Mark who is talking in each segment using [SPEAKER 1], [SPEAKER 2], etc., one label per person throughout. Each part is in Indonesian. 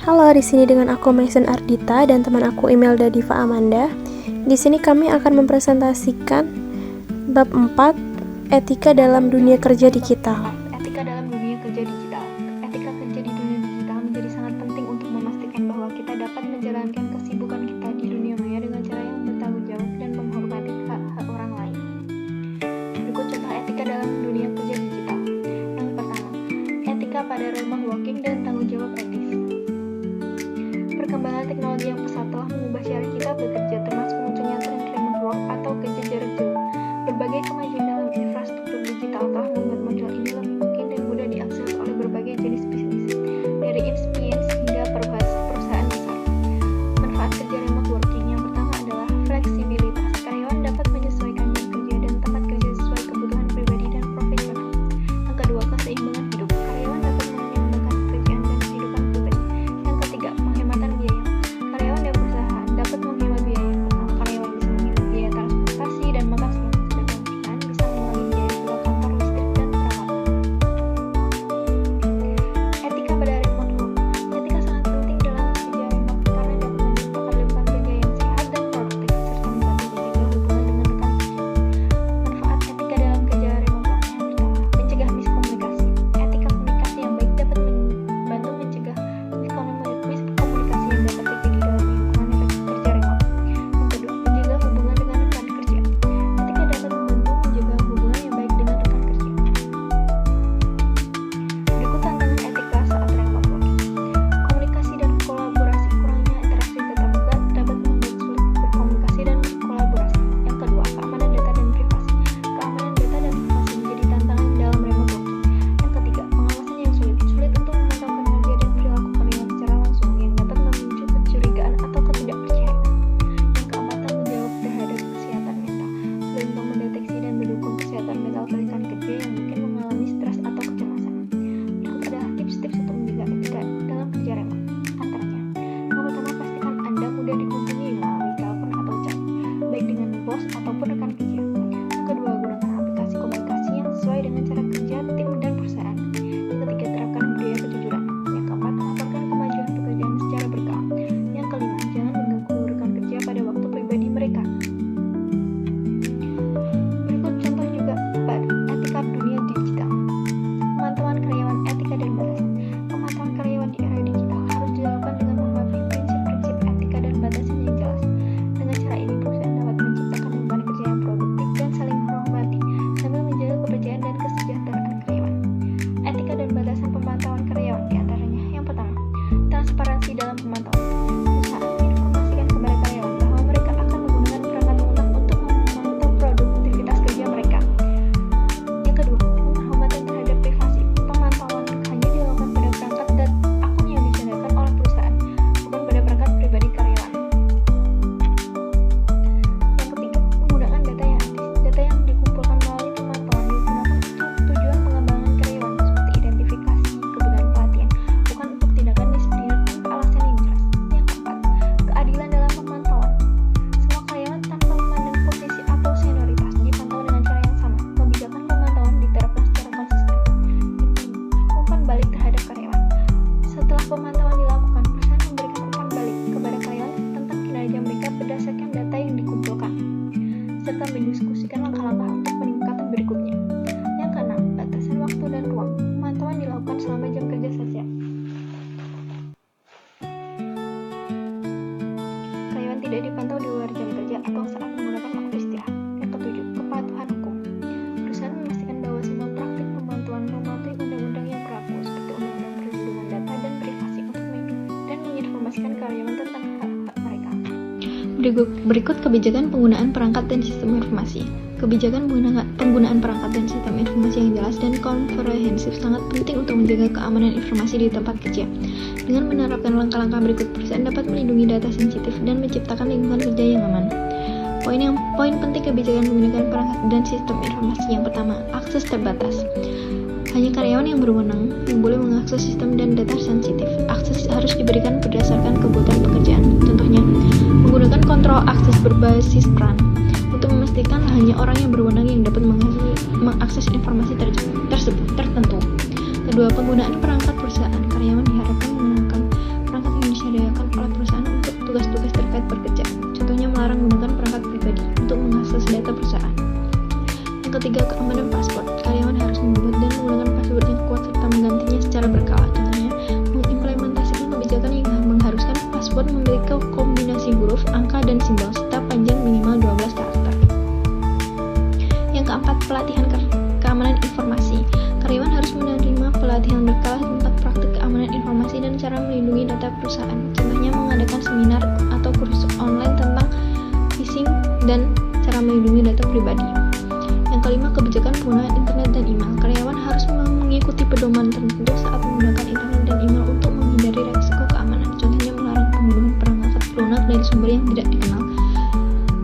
[SPEAKER 1] Halo, di sini dengan aku Mason Ardita dan teman aku Imelda Diva Amanda. Di sini kami akan mempresentasikan bab 4, etika dalam dunia kerja digital.
[SPEAKER 2] Etika dalam dunia kerja digital. Etika kerja di dunia digital menjadi sangat penting untuk memastikan bahwa kita dapat menjalankan kesibukan kita di dunia maya dengan cara yang bertanggung jawab dan menghormati hak-hak orang lain. Berikut contoh etika dalam dunia kerja digital. Yang pertama, etika pada remote working dan tanggung jawab etis. Perkembangan teknologi yang pesat telah mengubah cara kita bekerja, termasuk munculnya tren remote work atau kerja jarak jauh. Berbagai kemajuan dalam infrastruktur digital telah membuat model ini lebih mungkin dan mudah diakses oleh berbagai jenis bisnis, dari MCPs hingga perusahaan besar. Manfaat kerja remote working yang pertama adalah fleksibilitas. Karyawan dapat menyesuaikan jam kerja dan tempat kerja sesuai kebutuhan pribadi dan profesional. Yang kedua, keseimbangan hidup. Karyawan dapat menyeimbangkan pekerjaan dan kehidupan pribadi. Yang ketiga, penghematan biaya. Karyawan dan perusahaan dapat menghemat biaya. Karyawan bisa menghemat biaya transportasi dan makan siang, sedangkan perusahaan bisa mengurangi biaya sewa kantor, listrik, dan perawatan. Etika pada remote work. Etika sangat penting dalam kerja remote karena dapat menciptakan lingkungan kerja yang sehat dan produktif, serta membantu menjaga hubungan dengan rekan kerja. Manfaat etika dalam kerja remote work. Yang pertama, mencegah miskomunikasi. Etika komunikasi yang baik dapat membantu mencegah miskomunikasi yang dapat terjadi dalam lingkungan kerja remote. Yang kedua, menjaga hubungan dengan rekan kerja. Etika dapat membantu menjaga hubungan yang baik dengan rekan kerja. Berikut tantangan etika saat remote working. Komunikasi dan kolaborasi. Kurangnya interaksi tatap muka dapat membuat sulit berkomunikasi dan berkolaborasi. Yang kedua, keamanan data dan privasi. Keamanan data dan privasi menjadi tantangan dalam remote working. Yang ketiga, pengawasan yang sulit. Sulit untuk memantau kinerja dan perilaku karyawan secara langsung yang dapat memicu kecurigaan atau ketidakpercayaan. Yang keempat, tanggung jawab terhadap kesehatan mental. Sulit untuk mendeteksi dan mendukung kesehatan mental rekan kerja yang mungkin mengalami stres atau kecemasan. Berikut adalah tips-tips untuk menjaga etika dalam kerja remote. Antaranya, yang pertama, pastikan Anda mudah dihubungi melalui telepon atau chat, baik dengan bos ataupun rekan kerja. Yang kedua, gunakan aplikasi komunikasi yang sesuai dengan cara kerja tim dan perusahaan. Yang ketiga, terapkan budaya kejujuran. Yang keempat, laporkan kemajuan pekerjaan secara berkala. Yang kelima, jangan mengganggu rekan kerja pada waktu pribadi mereka. Berikut contoh juga etika dunia digital. Pemantauan karyawan, etika dan batasan. Pemantauan karyawan di era digital harus dilakukan dengan mematuhi prinsip-prinsip etika dan batasan yang jelas. Dengan cara ini, perusahaan dapat menciptakan lingkungan kerja yang produktif dan saling menghormati, sambil menjaga kepercayaan dan kesejahteraan karyawan. Etika dan batasan pemantauan karyawan diantaranya. Yang pertama, transparansi dalam pemantauan. Perusahaan menginformasikan kepada karyawan bahwa mereka akan menggunakan perangkat lunak untuk memantau produktivitas kerja mereka. Yang kedua, penghormatan terhadap privasi. Pemantauan hanya dilakukan pada perangkat dan akun yang disediakan oleh perusahaan, bukan pada perangkat pribadi karyawan. Yang ketiga, penggunaan data yang etis. Data yang dikumpulkan melalui pemantauan digunakan untuk tujuan pengembangan karyawan, seperti identifikasi, kebutuhan pelatihan, bukan untuk tindakan disipliner tanpa alasan yang jelas. Yang keempat, keadilan dalam pemantauan. Semua karyawan tanpa memandang posisi atau senioritas dipantau dengan cara yang sama. Kebijakan pemantauan diterapkan secara konsisten. Umpan balik terhadap karyawan. Setelah pemantauan dilakukan, perusahaan memberikan umpan balik kepada karyawan tentang kinerja mereka berdasarkan data yang dikumpulkan, serta mendiskusikan langkah-langkah untuk peningkatan berikutnya. Yang keenam, batasan waktu dan ruang. Pemantauan dilakukan selama jam kerja saja. Karyawan tidak dipantau di luar jam kerja atau saat menggunakan waktu istirahat. Yang ketujuh, kepatuhan hukum. Perusahaan memastikan bahwa semua praktik pemantauan mematuhi undang-undang yang berlaku, seperti Undang-Undang Perlindungan Data dan Privasi, untuk melindungi dan menginformasikan karyawan tentang hak-hak mereka. Berikut kebijakan penggunaan perangkat dan sistem informasi. Kebijakan penggunaan perangkat dan sistem informasi yang jelas dan komprehensif sangat penting untuk menjaga keamanan informasi di tempat kerja. Dengan menerapkan langkah-langkah berikut, perusahaan dapat melindungi data sensitif dan menciptakan lingkungan kerja yang aman. Poin penting kebijakan menggunakan perangkat dan sistem informasi. Yang pertama, akses terbatas. Hanya karyawan yang berwenang yang boleh mengakses sistem dan data sensitif. Akses harus diberikan berdasarkan kebutuhan pekerjaan. Contohnya, menggunakan kontrol akses berbasis peran untuk memastikan hanya orang yang berwenang yang dapat mengakses informasi tertentu. Kedua, penggunaan perangkat perusahaan. Karyawan diharapkan menggunakan perangkat yang cara melindungi data perusahaan. Contohnya mengadakan seminar atau kursus online tentang phishing dan cara melindungi data pribadi. Yang kelima, kebijakan penggunaan internet dan email. Karyawan harus mengikuti pedoman tertentu saat menggunakan internet dan email untuk menghindari resiko keamanan. Contohnya melarang penggunaan perangkat lunak dari sumber yang tidak dikenal.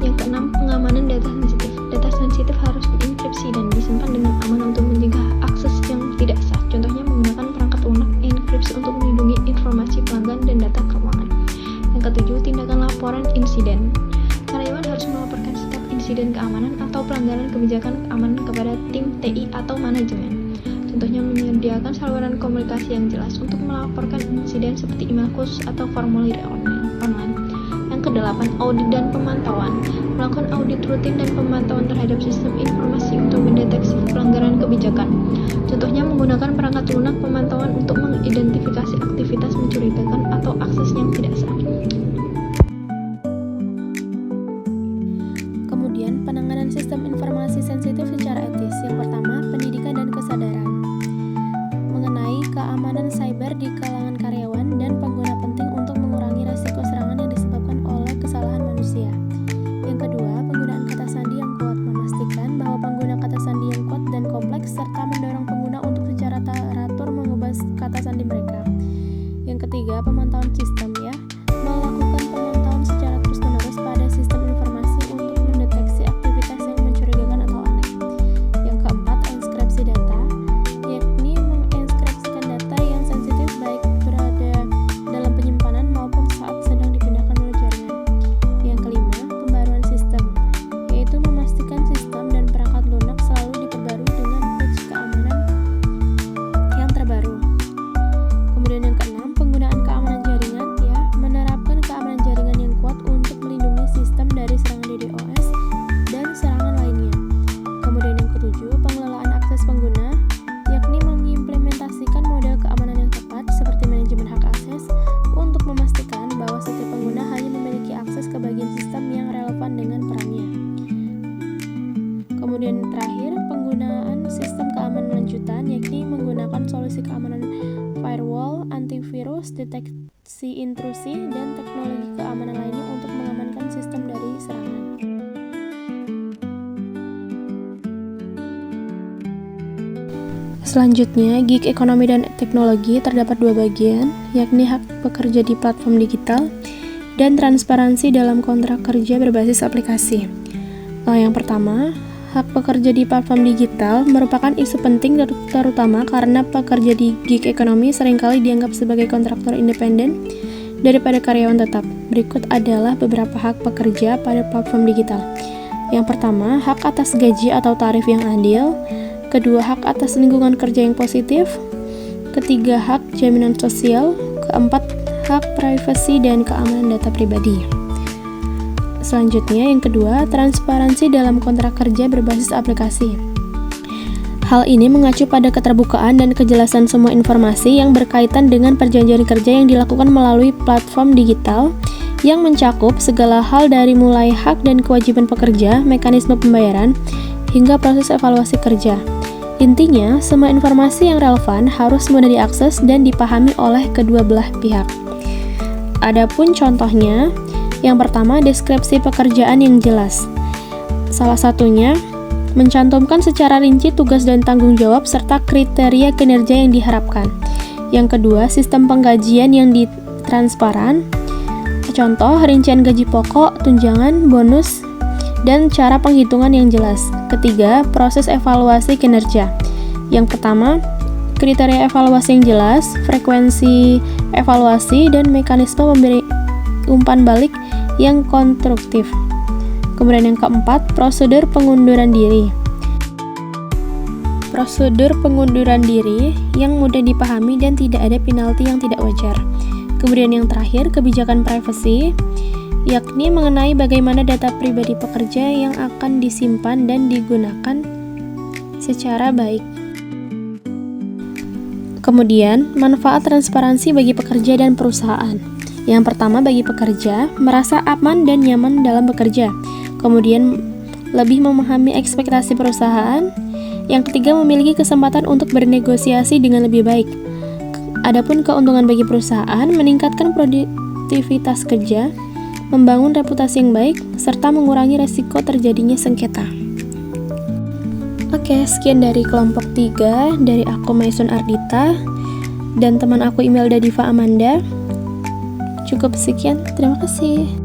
[SPEAKER 2] Yang keenam, pengamanan data sensitif. Data sensitif harus dienkripsi dan disimpan dengan aman untuk mencegah akses yang tidak sah. Contohnya menggunakan perangkat lunak enkripsi untuk melindungi informasi pelanggan dan data keuangan. Yang ketujuh, tindakan laporan insiden. Karyawan harus melaporkan setiap insiden keamanan atau pelanggaran kebijakan keamanan kepada tim TI atau manajemen. Contohnya menyediakan saluran komunikasi yang jelas untuk melaporkan insiden seperti email khusus atau formulir online. Yang kedelapan, audit dan pemantauan. Melakukan audit rutin dan pemantauan terhadap sistem informasi untuk mendeteksi pelanggaran kebijakan. Contohnya menggunakan perangkat lunak pemantauan untuk mengidentifikasi aktivitas mencurigakan atau akses yang tidak sah.
[SPEAKER 1] Kemudian, penanganan sistem informasi sensitif secara etis. Yang pertama, pendidikan dan kesadaran mengenai keamanan cyber di kalangan karyawan dan pengguna penting untuk mengurangi risiko serangan yang disebabkan oleh kesalahan manusia. Yang kedua, penggunaan kata sandi yang kuat. Memastikan bahwa pengguna kata sandi yang kuat dan kompleks serta mendorong pengguna untuk secara teratur mengubah kata sandi mereka. Yang ketiga, pemantauan sistem ya. Melakukan pemantauan secara terus-menerus pada sistem informasi untuk mendeteksi aktivitas yang mencurigakan atau aneh. Yang keempat, enkripsi data, yakni mengenkripsikan data yang sensitif baik berada dalam penyimpanan maupun saat sedang dipindahkan melalui jaringan. Yang kelima, pembaruan sistem, yaitu memastikan sistem dan perangkat lunak selalu diperbarui dengan patch keamanan yang terbaru. Kemudian yang keenam, penggunaan keamanan jaringan ya, menerapkan keamanan jaringan yang kuat untuk melindungi sistem dari serangan DDoS dan serangan lainnya. Kemudian yang ketujuh, pengelolaan akses pengguna, yakni mengimplementasikan model keamanan yang tepat seperti manajemen hak akses untuk memastikan bahwa setiap pengguna hanya memiliki akses ke bagian sistem yang relevan dengan perannya. Kemudian terakhir, penggunaan sistem keamanan lanjutan, yakni menggunakan solusi keamanan firewall, antivirus, deteksi intrusi, dan teknologi keamanan lainnya untuk mengamankan sistem dari serangan. Selanjutnya, gig ekonomi dan teknologi terdapat dua bagian, yakni hak pekerja di platform digital dan transparansi dalam kontrak kerja berbasis aplikasi. Yang pertama, hak pekerja di platform digital merupakan isu penting terutama karena pekerja di gig ekonomi seringkali dianggap sebagai kontraktor independen daripada karyawan tetap. Berikut adalah beberapa hak pekerja pada platform digital. Yang pertama, hak atas gaji atau tarif yang adil. Kedua, hak atas lingkungan kerja yang positif. Ketiga, hak jaminan sosial. Keempat, hak privasi dan keamanan data pribadi. Selanjutnya, yang kedua, transparansi dalam kontrak kerja berbasis aplikasi. Hal ini mengacu pada keterbukaan dan kejelasan semua informasi yang berkaitan dengan perjanjian kerja yang dilakukan melalui platform digital yang mencakup segala hal dari mulai hak dan kewajiban pekerja, mekanisme pembayaran, hingga proses evaluasi kerja. Intinya, semua informasi yang relevan harus mudah diakses dan dipahami oleh kedua belah pihak. Adapun contohnya, yang pertama, deskripsi pekerjaan yang jelas. Salah satunya, mencantumkan secara rinci tugas dan tanggung jawab serta kriteria kinerja yang diharapkan. Yang kedua, sistem penggajian yang transparan. Contoh, rincian gaji pokok, tunjangan, bonus, dan cara penghitungan yang jelas. Ketiga, proses evaluasi kinerja. Yang pertama, kriteria evaluasi yang jelas, frekuensi evaluasi, dan mekanisme memberi umpan balik yang konstruktif. Kemudian yang keempat, prosedur pengunduran diri. Prosedur pengunduran diri yang mudah dipahami dan tidak ada penalti yang tidak wajar. Kemudian yang terakhir, kebijakan privasi, yakni mengenai bagaimana data pribadi pekerja yang akan disimpan dan digunakan secara baik. Kemudian, manfaat transparansi bagi pekerja dan perusahaan. Yang pertama, bagi pekerja, merasa aman dan nyaman dalam bekerja. Kemudian, lebih memahami ekspektasi perusahaan. Yang ketiga, memiliki kesempatan untuk bernegosiasi dengan lebih baik. Adapun keuntungan bagi perusahaan, meningkatkan produktivitas kerja, membangun reputasi yang baik, serta mengurangi resiko terjadinya sengketa. Oke, sekian dari kelompok 3 dari aku Maisun Ardita dan teman aku Imelda Diva Amanda. Cukup sekian, terima kasih.